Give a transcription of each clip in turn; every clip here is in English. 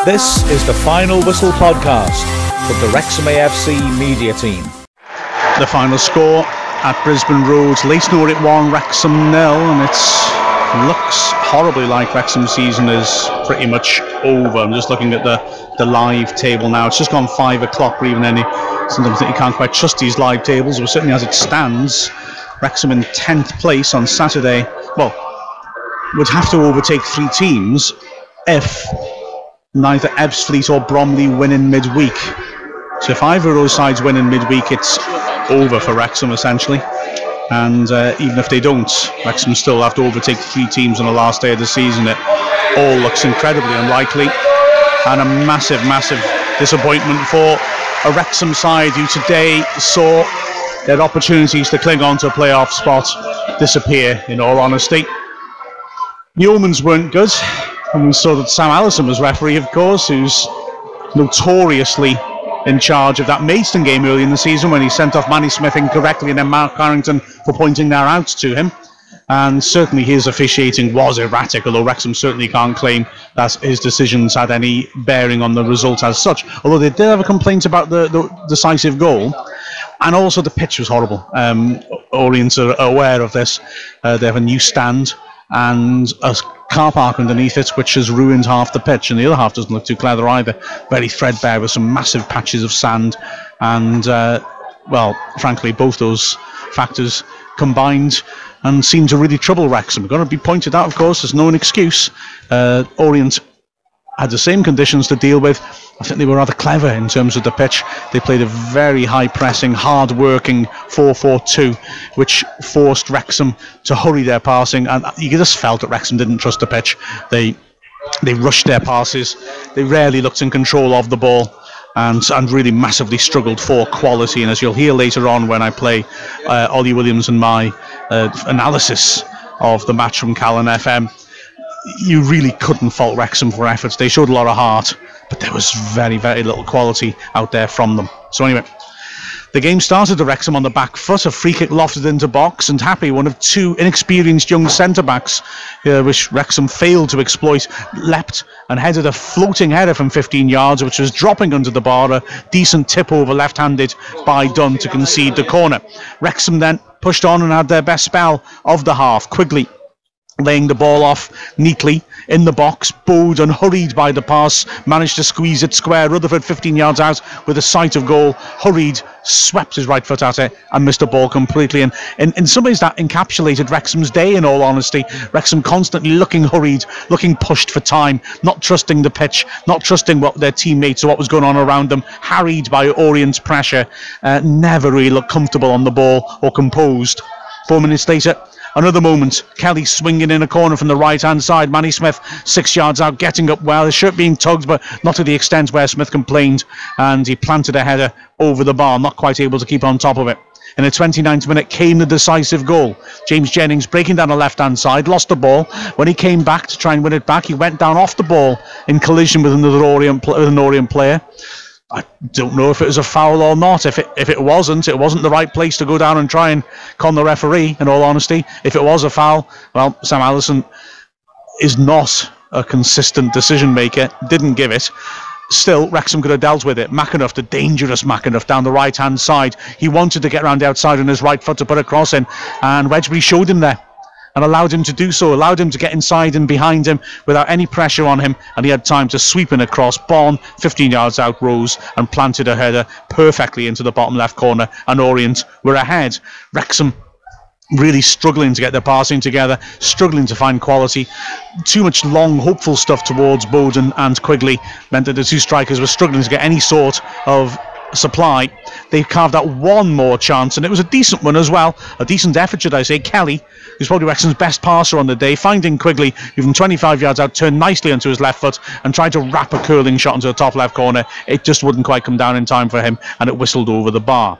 This is the Final Whistle podcast from the Wrexham AFC media team. The final score at Brisbane Road, Leyton Orient 1, Wrexham 0, and it looks horribly like Wrexham's season is pretty much over. I'm just looking at the live table now. It's just gone 5 o'clock, or even any. Sometimes you can't quite trust these live tables, but certainly as it stands, Wrexham in 10th place on Saturday. Well, would have to overtake 3 teams if neither Ebbsfleet or Bromley win in midweek. So if either of those sides win in midweek, it's over for Wrexham essentially. And even if they don't, Wrexham still have to overtake 3 teams on the last day of the season. It all looks incredibly unlikely, and a massive disappointment for a Wrexham side who today saw their opportunities to cling on to a playoff spot disappear, in all honesty. The omens weren't good, and we saw that Sam Allison was referee, of course, who's notoriously in charge of that Maidstone game early in the season when he sent off Manny Smith incorrectly and then Mark Carrington for pointing that out to him. And certainly his officiating was erratic, although Wrexham certainly can't claim that his decisions had any bearing on the result as such. Although they did have a complaint about the decisive goal, and also the pitch was horrible. Orient are aware of this. They have a new stand and a car park underneath it, which has ruined half the pitch, and the other half doesn't look too clever either. Very threadbare with some massive patches of sand, and well, frankly, both those factors combined and seem to really trouble Wrexham. Got to be pointed out, of course, there's no excuse. Orient had the same conditions to deal with. I think they were rather clever in terms of the pitch. They played a very high-pressing, hard-working 4-4-2, which forced Wrexham to hurry their passing, and you just felt that Wrexham didn't trust the pitch. They rushed their passes. They rarely looked in control of the ball, and really massively struggled for quality. And as you'll hear later on when I play Ollie Williams and my analysis of the match from Callan FM, you really couldn't fault Wrexham for efforts. They showed a lot of heart, but there was very little quality out there from them. So anyway, the game started to Wrexham on the back foot. A free kick lofted into box, and Happy, one of 2 inexperienced young centre-backs, which Wrexham failed to exploit, leapt and headed a floating header from 15 yards, which was dropping under the bar. A decent tip over left-handed by Dunn to concede the corner. Wrexham then pushed on and had their best spell of the half. Quigley laying the ball off neatly in the box. Bode, unhurried by the pass, managed to squeeze it square. Rutherford 15 yards out with a sight of goal, hurried, swept his right foot at it and missed the ball completely. And in some ways that encapsulated Wrexham's day, in all honesty. Wrexham constantly looking hurried, looking pushed for time, not trusting the pitch, not trusting what their teammates or what was going on around them, harried by Orient's pressure, never really looked comfortable on the ball or composed. 4 minutes later, another moment, Kelly swinging in a corner from the right-hand side. Manny Smith 6 yards out, getting up well. His shirt being tugged, but not to the extent where Smith complained. And he planted a header over the bar, not quite able to keep on top of it. In the 29th minute came the decisive goal. James Jennings breaking down the left-hand side, lost the ball. When he came back to try and win it back, he went down off the ball in collision with an Orient player. I don't know if it was a foul or not. If it wasn't the right place to go down and try and con the referee, in all honesty. If it was a foul, well, Sam Allison is not a consistent decision maker, didn't give it. Still, Wrexham could have dealt with it. McAnuff, the dangerous McAnuff, down the right-hand side. He wanted to get round the outside on his right foot to put a cross in, and Wedgbury showed him there and allowed him to do so, allowed him to get inside and behind him without any pressure on him, and he had time to sweep in across. Bond, 15 yards out, rose and planted a header perfectly into the bottom left corner, and Orient were ahead. Wrexham really struggling to get their passing together, struggling to find quality. Too much long, hopeful stuff towards Bowden and Quigley meant that the 2 strikers were struggling to get any sort of supply. They carved out one more chance, and it was a decent one as well. A decent effort, should I say. Kelly, who's probably Wrexham's best passer on the day, finding Quigley, who from 25 yards out turned nicely onto his left foot and tried to wrap a curling shot into the top left corner. It just wouldn't quite come down in time for him, and it whistled over the bar.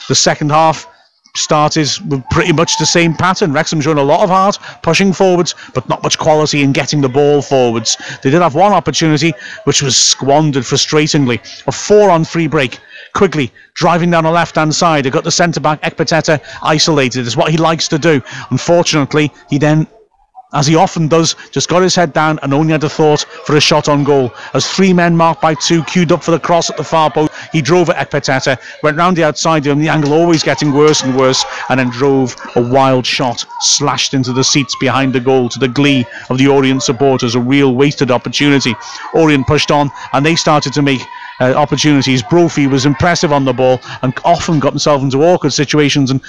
The second half started with pretty much the same pattern. Wrexham showing a lot of heart, pushing forwards, but not much quality in getting the ball forwards. They did have one opportunity, which was squandered frustratingly. A 4-on-3 break. Quigley driving down the left-hand side. He got the centre-back, Ekpateta, isolated. It's what he likes to do. Unfortunately, he then as he often does, just got his head down and only had a thought for a shot on goal. As 3 men marked by 2 queued up for the cross at the far post, he drove at Ekpeteta, went round the outside of him, the angle always getting worse and worse, and then drove a wild shot, slashed into the seats behind the goal to the glee of the Orient supporters, a real wasted opportunity. Orient pushed on, and they started to make opportunities. Brophy was impressive on the ball and often got himself into awkward situations and,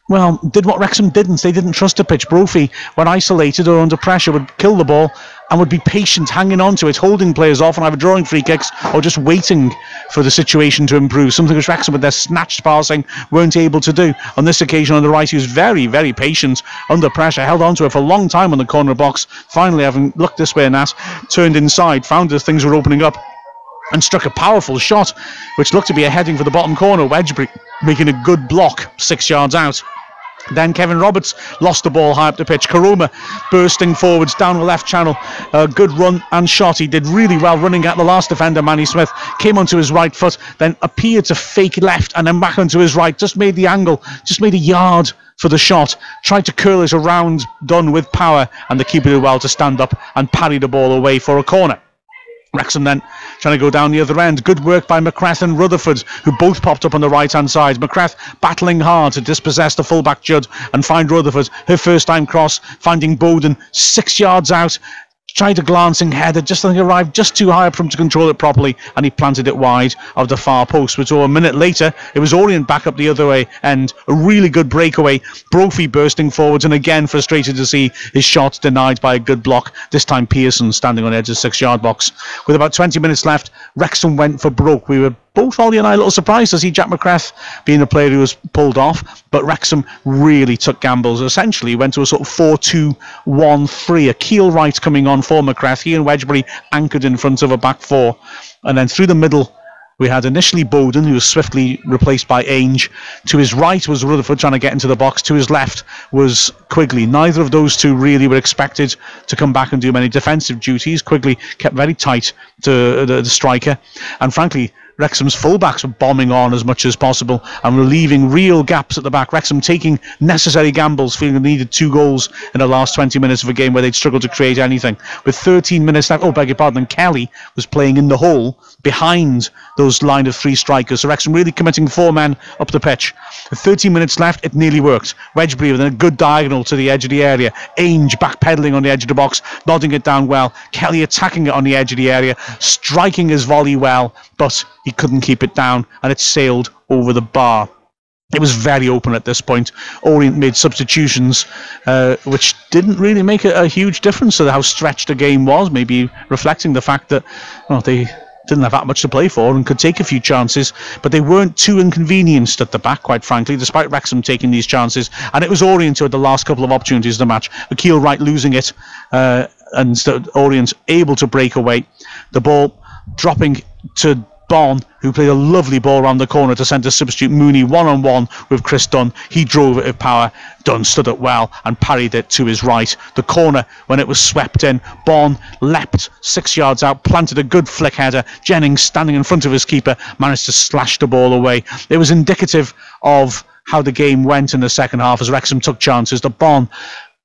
well, did what Wrexham didn't. They didn't trust a pitch. Brophy, when isolated or under pressure, would kill the ball and would be patient, hanging on to it, holding players off and either drawing free kicks or just waiting for the situation to improve, something which Wrexham, with their snatched passing, weren't able to do. On this occasion on the right, he was very, very patient under pressure, held on to it for a long time on the corner box. Finally, having looked this way and that, turned inside, found that things were opening up, and struck a powerful shot, which looked to be a heading for the bottom corner. Wedgbury making a good block 6 yards out. Then Kevin Roberts lost the ball high up the pitch. Karoma bursting forwards down the left channel. A good run and shot. He did really well running at the last defender, Manny Smith. Came onto his right foot, then appeared to fake left and then back onto his right. Just made the angle, just made a yard for the shot. Tried to curl it around, done with power, and the keeper did well to stand up and parry the ball away for a corner. Wrexham then trying to go down the other end. Good work by McCrath and Rutherford, who both popped up on the right-hand side. McCrath battling hard to dispossess the fullback Judd and find Rutherford. Her first-time cross, finding Bowden 6 yards out. Tried a glancing header, just I think arrived just too high up for him to control it properly, and he planted it wide of the far post. But a minute later, it was Orient back up the other way, and a really good breakaway. Brophy bursting forwards, and again frustrated to see his shot denied by a good block. This time Pearson standing on the edge of the 6-yard box. With about 20 minutes left, Wrexham went for broke. We were both, Ollie and I, a little surprised to see Jack McCrath being the player who was pulled off, but Wrexham really took gambles. Essentially went to a sort of 4-2-1-3, a keel right coming on for McCrath. He and Wedgbury anchored in front of a back four, and then through the middle we had initially Bowden, who was swiftly replaced by Ainge. To his right was Rutherford trying to get into the box. To his left was Quigley. Neither of those two really were expected to come back and do many defensive duties. Quigley kept very tight to the striker, and frankly Wrexham's fullbacks were bombing on as much as possible and relieving real gaps at the back. Wrexham taking necessary gambles, feeling they needed 2 goals in the last 20 minutes of a game where they'd struggled to create anything. With 13 minutes left, beg your pardon, and Kelly was playing in the hole behind those line of 3 strikers. So Wrexham really committing 4 men up the pitch. With 13 minutes left, it nearly worked. Wedgbury with a good diagonal to the edge of the area. Ainge backpedaling on the edge of the box, nodding it down well. Kelly attacking it on the edge of the area, striking his volley well, but he couldn't keep it down, and it sailed over the bar. It was very open at this point. Orient made substitutions, which didn't really make a huge difference to how stretched the game was, maybe reflecting the fact that they didn't have that much to play for and could take a few chances, but they weren't too inconvenienced at the back, quite frankly, despite Wrexham taking these chances. And it was Orient who had the last couple of opportunities of the match. Akil Wright losing it, and Orient able to break away. The ball dropping to Bon, who played a lovely ball around the corner to centre substitute Mooney one-on-one with Chris Dunn. He drove it with power. Dunn stood up well and parried it to his right. The corner, when it was swept in, Bon leapt 6 yards out, planted a good flick header. Jennings, standing in front of his keeper, managed to slash the ball away. It was indicative of how the game went in the second half as Wrexham took chances. The Bon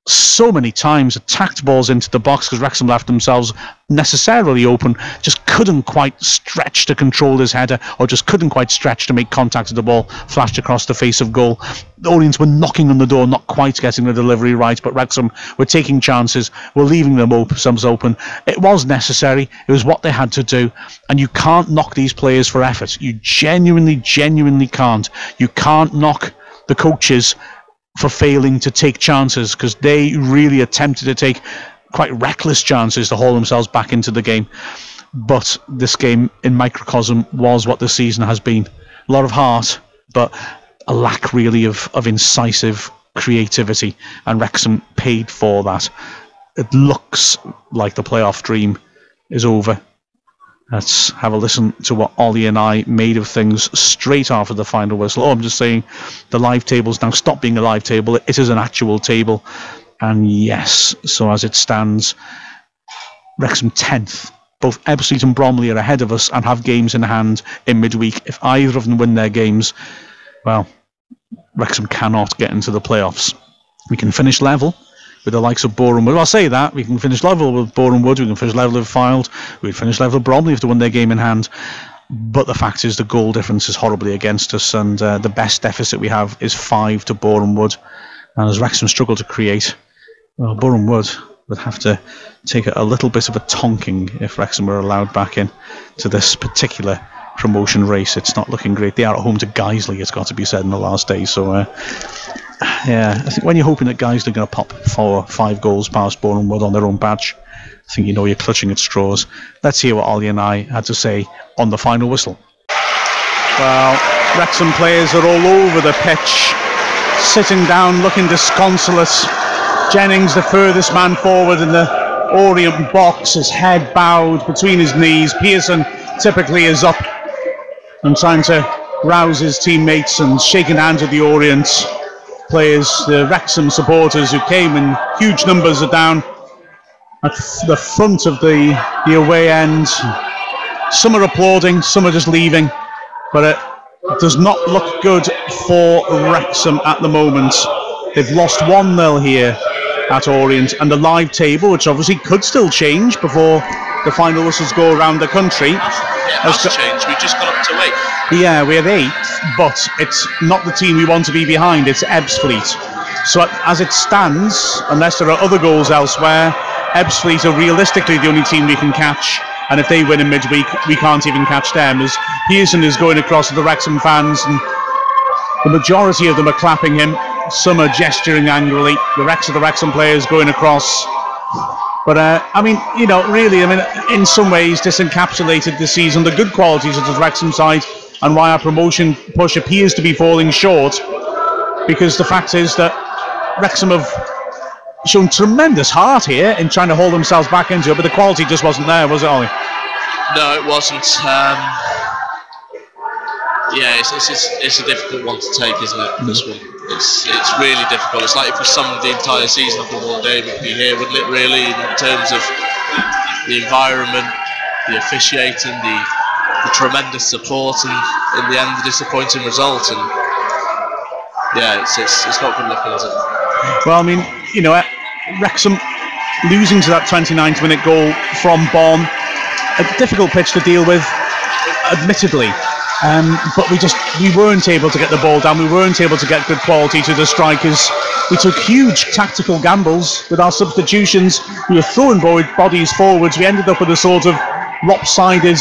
so many times attacked balls into the box because Wrexham left themselves necessarily open, just couldn't quite stretch to control his header, or just couldn't quite stretch to make contact with the ball flashed across the face of goal. The Orient were knocking on the door, not quite getting the delivery right, but Wrexham were taking chances, were leaving them open. It was necessary, it was what they had to do, and you can't knock these players for effort. You genuinely can't. You can't knock the coaches for failing to take chances, because they really attempted to take quite reckless chances to haul themselves back into the game. But this game in microcosm was what the season has been. A lot of heart, but a lack really of incisive creativity, and Wrexham paid for that. It looks like the playoff dream is over. Let's have a listen to what Ollie and I made of things straight after the final whistle. I'm just saying the live table's now stopped being a live table. It is an actual table. And yes, so as it stands, Wrexham 10th. Both Ebbsfleet and Bromley are ahead of us and have games in hand in midweek. If either of them win their games, well, Wrexham cannot get into the playoffs. We can finish level, with the likes of Boreham Wood. I'll say that we can finish level with Boreham Wood, we can finish level with Fylde, we'd finish level with Bromley if they won their game in hand. But the fact is the goal difference is horribly against us, and the best deficit we have is 5 to Boreham Wood. And as Wrexham struggle to create, well, Boreham Wood would have to take a little bit of a tonking if Wrexham were allowed back in to this particular promotion race. It's not looking great. They are at home to Guiseley, it's got to be said, in the last day. So, yeah, I think when you're hoping that Guiseley are going to pop 4 or 5 goals past Boreham Wood on their own badge, I think you know you're clutching at straws. Let's hear what Ollie and I had to say on the final whistle. Well, Wrexham players are all over the pitch, sitting down, looking disconsolate. Jennings, the furthest man forward in the Orient box, his head bowed between his knees. Pearson typically is up and trying to rouse his teammates and shaking hands with the Orient players. The Wrexham supporters who came in huge numbers are down at the front of the away end. Some are applauding, some are just leaving, but it does not look good for Wrexham at the moment. They've lost 1-0 here at Orient, and the live table, which obviously could still change before the final whistles go around the country. Yeah, it has changed. We've just got up to 8th. Yeah, we're 8th, but it's not the team we want to be behind. It's Ebbsfleet. So as it stands, unless there are other goals elsewhere, Ebbsfleet are realistically the only team we can catch, and if they win in midweek, we can't even catch them. As Pearson is going across to the Wrexham fans, and the majority of them are clapping him. Some are gesturing angrily. The Wrexham players going across. But, I mean, you know, really, I mean, in some ways, this encapsulated the season, the good qualities of the Wrexham side, and why our promotion push appears to be falling short. Because the fact is that Wrexham have shown tremendous heart here in trying to hold themselves back into it, but the quality just wasn't there, was it, Ollie? No, it wasn't. Yeah, it's a difficult one to take, isn't it? This one, it's really difficult. It's like if we summed the entire season up in one day, we'd be here, wouldn't it? Really, in terms of the environment, the officiating, the tremendous support, and in the end, the disappointing result. And yeah, it's not good looking, is it? Well, I mean, you know, Wrexham losing to that 29th minute goal from Bonn, a difficult pitch to deal with, admittedly. But we weren't able to get the ball down. We weren't able to get good quality to the strikers. We took huge tactical gambles with our substitutions. We were throwing bodies forwards. We ended up with a sort of lopsided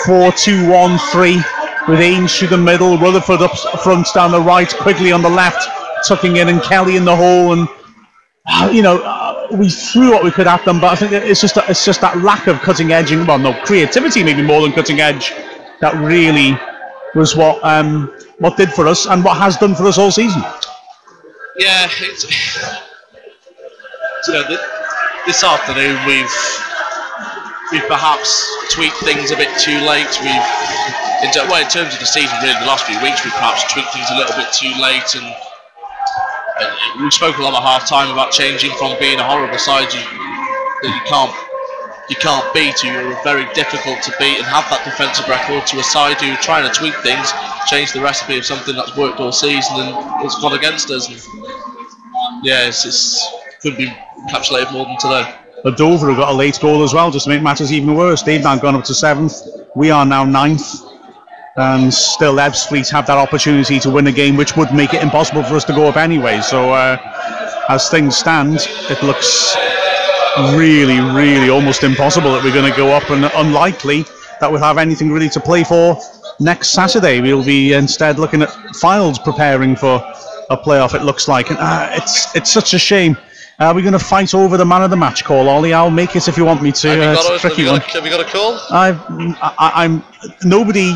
4-2-1-3 with Ainge through the middle, Rutherford up front down the right, Quigley on the left, tucking in, and Kelly in the hole. And you know, we threw what we could at them. But I think it's just that lack of cutting edge, and well, no, creativity maybe more than cutting edge, that really was what did for us, and what has done for us all season. Yeah, it's, you know, this afternoon we've perhaps tweaked things a bit too late. In terms of the season, really, the last few weeks we've perhaps tweaked things a little bit too late, and we spoke a lot at half time about changing from being a horrible side that you can't beat, who are very difficult to beat, and have that defensive record, to a side who are trying to tweak things, change the recipe of something that's worked all season, and it's gone against us. And yeah, it's could be encapsulated more than today. But Dover have got a late goal as well, just to make matters even worse. They've now gone up to 7th. We are now 9th. And still Ebbsfleet have that opportunity to win a game, which would make it impossible for us to go up anyway. So as things stand, it looks really, really almost impossible that we're going to go up, and unlikely that we'll have anything really to play for next Saturday. We'll be instead looking at Fylde preparing for a playoff, it looks like. And it's such a shame. We're going to fight over the man of the match call, Ollie. I'll make it if you want me to. It's a tricky one. Have you got a call? I'm nobody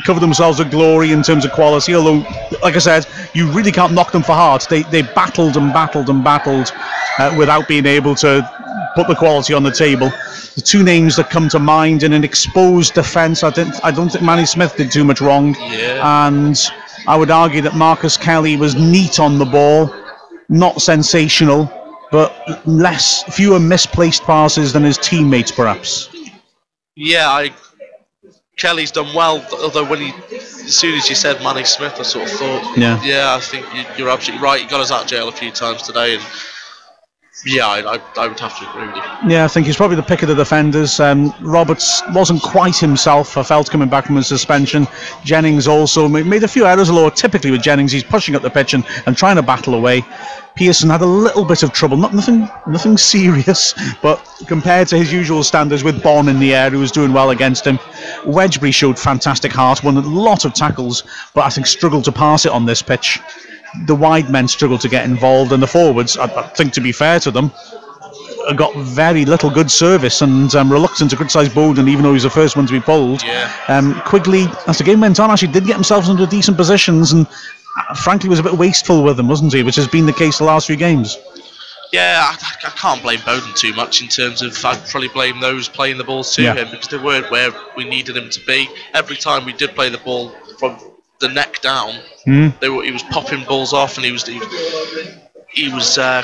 covered themselves with glory in terms of quality, although, like I said, you really can't knock them for heart. They battled and battled and battled without being able to put the quality on the table. The two names that come to mind in an exposed defence, I don't think Manny Smith did too much wrong. Yeah. And I would argue that Marcus Kelly was neat on the ball, not sensational, but fewer misplaced passes than his teammates, perhaps. Yeah, Kelly's done well, although as soon as you said Manny Smith, I sort of thought, yeah, I think you're absolutely right. He got us out of jail a few times today, and Yeah, I would have to agree with you. Yeah, I think he's probably the pick of the defenders. Roberts wasn't quite himself, I felt, coming back from his suspension. Jennings also made a few errors, although typically with Jennings he's pushing up the pitch and trying to battle away. Pearson had a little bit of trouble, nothing serious, but compared to his usual standards with Bonn in the air, who was doing well against him. Wedgbury showed fantastic heart, won a lot of tackles, but I think struggled to pass it on this pitch. The wide men struggled to get involved, and the forwards, I think, to be fair to them, got very little good service, and I'm reluctant to criticise Bowden, even though he's the first one to be pulled. Yeah. Quigley, as the game went on, actually did get himself into decent positions, and frankly was a bit wasteful with them, wasn't he? Which has been the case the last few games. Yeah, I can't blame Bowden too much in terms of, I'd probably blame those playing the ball to him, because they weren't where we needed him to be. Every time we did play the ball from the neck down, he was popping balls off, and he was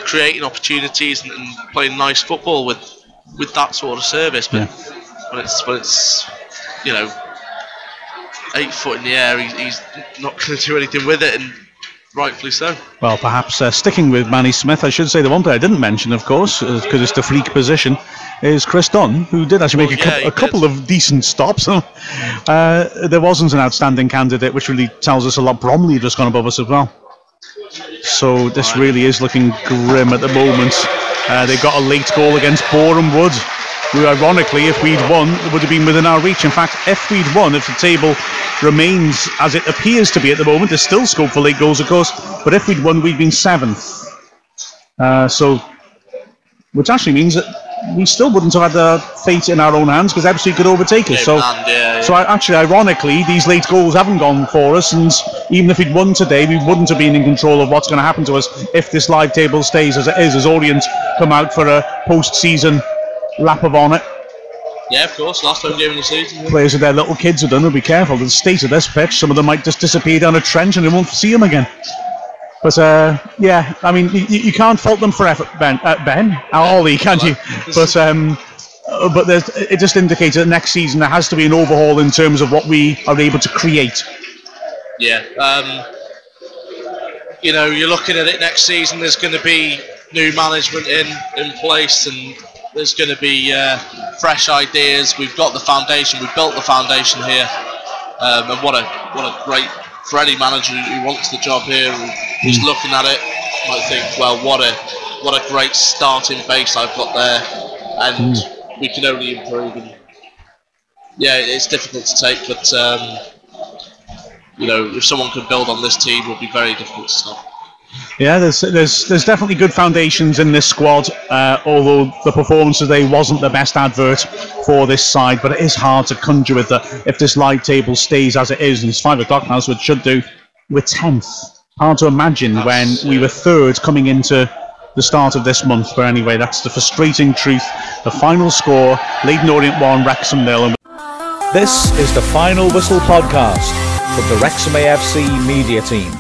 creating opportunities and playing nice football with that sort of service. But when it's 8 foot in the air, he's not going to do anything with it, and rightfully so. Well, perhaps sticking with Manny Smith, I should say the one player I didn't mention, of course, because it's the freak position, is Chris Dunn, who did actually make a couple of decent stops. There wasn't an outstanding candidate, which really tells us a lot. Bromley had just gone above us as well. So this really is looking grim at the moment. They got a late goal against Boreham Wood, who ironically, if we'd won, would have been within our reach. In fact, if we'd won, if the table remains as it appears to be at the moment, there's still scope for late goals, of course, but if we'd won, we'd been 7th. Which actually means that we still wouldn't have had the fate in our own hands, because Ebbsfleet could overtake us. So actually, ironically, these late goals haven't gone for us, and even if we'd won today, we wouldn't have been in control of what's going to happen to us if this live table stays as it is, as Orient come out for a post-season lap of honour. Yeah, of course, last home game of the season. Players with their little kids are done, will be careful. The state of this pitch, some of them might just disappear down a trench and they won't see them again. But yeah, I mean, you can't fault them for effort, Ollie, can't you? But it just indicates that next season there has to be an overhaul in terms of what we are able to create. Yeah, you're looking at it next season. There's going to be new management in place, and there's going to be fresh ideas. We've got the foundation. We've built the foundation here, and what a great, for any manager who wants the job here, who's looking at it, might think, well, what a great starting base I've got there, and we can only improve. And yeah, it's difficult to take, but if someone can build on this team, it will be very difficult to stop. Yeah, there's definitely good foundations in this squad, although the performance today wasn't the best advert for this side, but it is hard to conjure with that if this live table stays as it is, and it's 5 o'clock now, so it should do. We're 10th. Hard to imagine when we were 3rd coming into the start of this month, but anyway, that's the frustrating truth. The final score, Leyton Orient 1, Wrexham 0. This is the Final Whistle podcast from the Wrexham AFC media team.